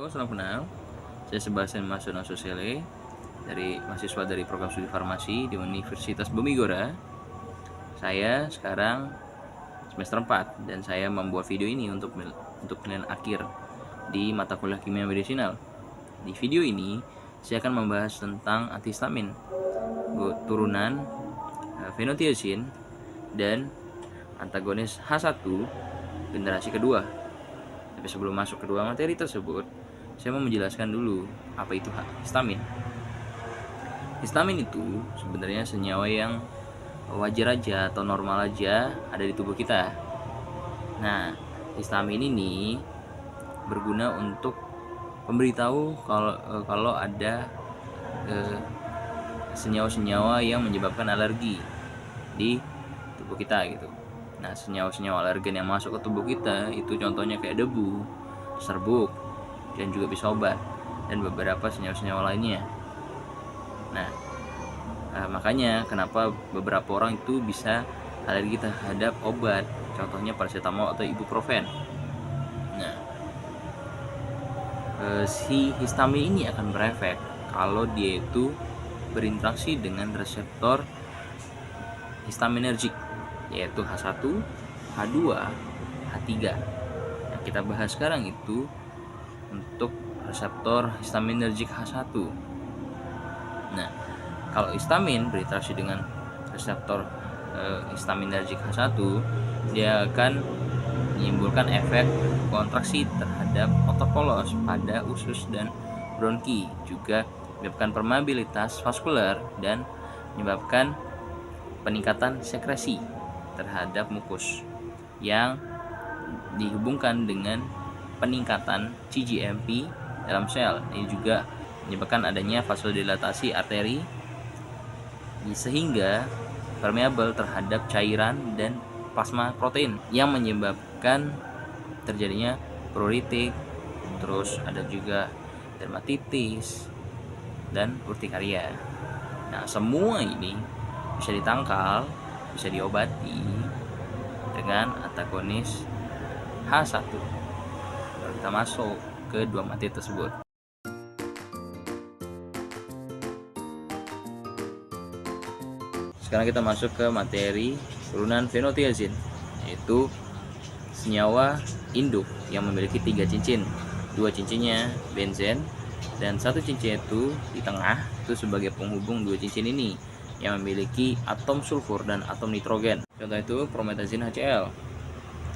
Halo, salam kenal. Saya Sebastian Masono Sosiale dari mahasiswa dari program studi farmasi di Universitas Bumigora. Saya sekarang semester 4 dan saya membuat video ini untuk penilaian akhir di mata kuliah kimia medisinal. Di video ini saya akan membahas tentang antihistamin, turunan phenothiazine dan antagonis H1 generasi kedua. Tapi sebelum masuk kedua materi tersebut, saya mau menjelaskan dulu apa itu histamin. Histamin itu sebenarnya senyawa yang wajar aja atau normal aja ada di tubuh kita. Nah, histamin ini berguna untuk memberitahu kalau ada senyawa-senyawa yang menyebabkan alergi di tubuh kita gitu. Nah, senyawa-senyawa alergen yang masuk ke tubuh kita itu contohnya kayak debu, serbuk, dan juga bisa obat, dan beberapa senyawa-senyawa lainnya. Nah, makanya kenapa beberapa orang itu bisa alergi terhadap obat, contohnya paracetamol atau ibuprofen. Nah, si histamin ini akan berefek kalau dia itu berinteraksi dengan reseptor histaminergic, yaitu H1, H2, H3. Yang kita bahas sekarang itu untuk reseptor histaminergic H1. Nah, kalau histamin berinteraksi dengan reseptor histaminergic H1, dia akan menimbulkan efek kontraksi terhadap otot polos pada usus dan bronki, juga menyebabkan permeabilitas vaskular dan menyebabkan peningkatan sekresi terhadap mukus yang dihubungkan dengan peningkatan cGMP dalam sel. Ini juga menyebabkan adanya vasodilatasi arteri sehingga permeabel terhadap cairan dan plasma protein yang menyebabkan terjadinya pruritik, terus ada juga dermatitis dan urtikaria. Nah, semua ini bisa ditangkal, bisa diobati dengan antagonis H1. Lalu kita masuk ke dua materi tersebut. Sekarang kita masuk ke materi turunan phenothiazine, yaitu senyawa induk yang memiliki 3 cincin. 2 cincinnya benzen dan 1 cincin itu di tengah itu sebagai penghubung 2 cincin ini yang memiliki atom sulfur dan atom nitrogen. Contoh itu promethazine HCl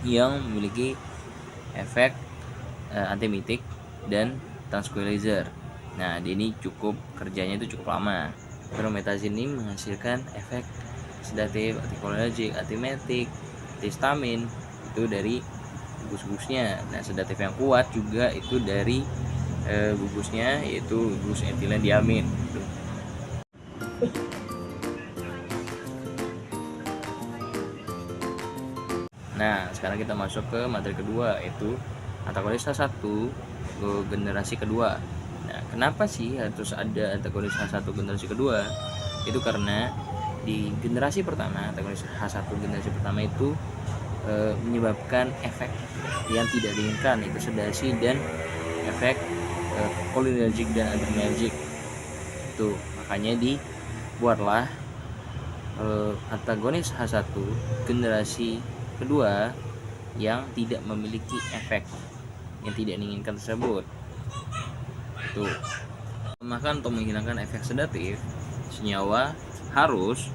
yang memiliki efek antimitik dan tranquilizer. Nah, ini kerjanya itu cukup lama. Promethazine ini menghasilkan efek sedatif, anticholinergic, antiemetik, antihistamin itu dari gugus-gugusnya. Nah, sedatif yang kuat juga itu dari gugusnya, yaitu gugus etilendiamin. Nah, sekarang kita masuk ke materi kedua, yaitu antagonis H1 generasi kedua. Nah, kenapa sih harus ada antagonis H1 generasi kedua? Itu karena di generasi pertama, antagonis H1 generasi pertama itu menyebabkan efek yang tidak diinginkan, yaitu sedasi dan efek cholinergic dan adrenergic. Itu makanya dibuatlah antagonis H1 generasi kedua yang tidak memiliki efek yang tidak diinginkan tersebut. Itu melemahkan atau menghilangkan efek sedatif, senyawa harus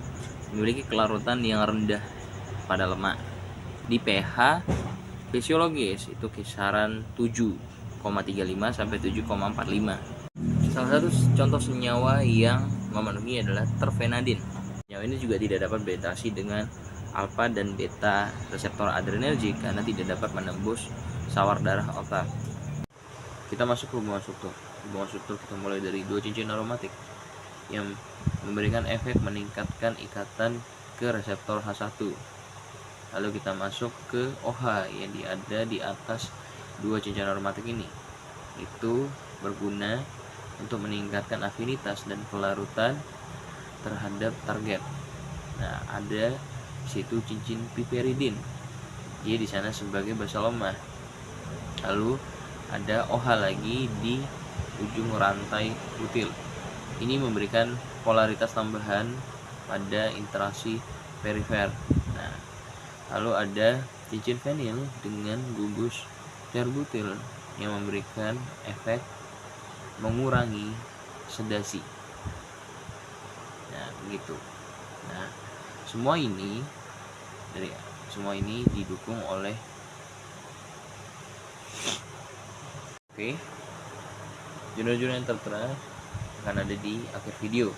memiliki kelarutan yang rendah pada lemak di pH fisiologis itu kisaran 7,35 sampai 7,45. Salah satu contoh senyawa yang memenuhi adalah terfenadin. Senyawa ini juga tidak dapat berinteraksi dengan alfa dan beta reseptor adrenergik karena tidak dapat menembus sawar darah otak. Kita masuk ke hubungan struktur. Hubungan struktur kita mulai dari 2 cincin aromatik yang memberikan efek meningkatkan ikatan ke reseptor H1. Lalu kita masuk ke OH yang ada di atas 2 cincin aromatik ini. Itu berguna untuk meningkatkan afinitas dan kelarutan terhadap target. Nah, ada situ cincin piperidin, dia di sana sebagai basa lemah. Lalu ada OH lagi di ujung rantai butil. Ini memberikan polaritas tambahan pada interaksi perifer. Nah, lalu ada cincin vinil dengan gugus terbutil yang memberikan efek mengurangi sedasi. Nah, begitu. Nah, semua ini didukung oleh zona-zona yang tertera akan ada di akhir video.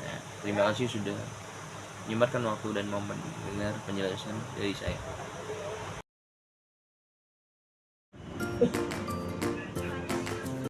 Nah, terima kasih sudah menyempatkan waktu dan momen mendengar penjelasan dari saya.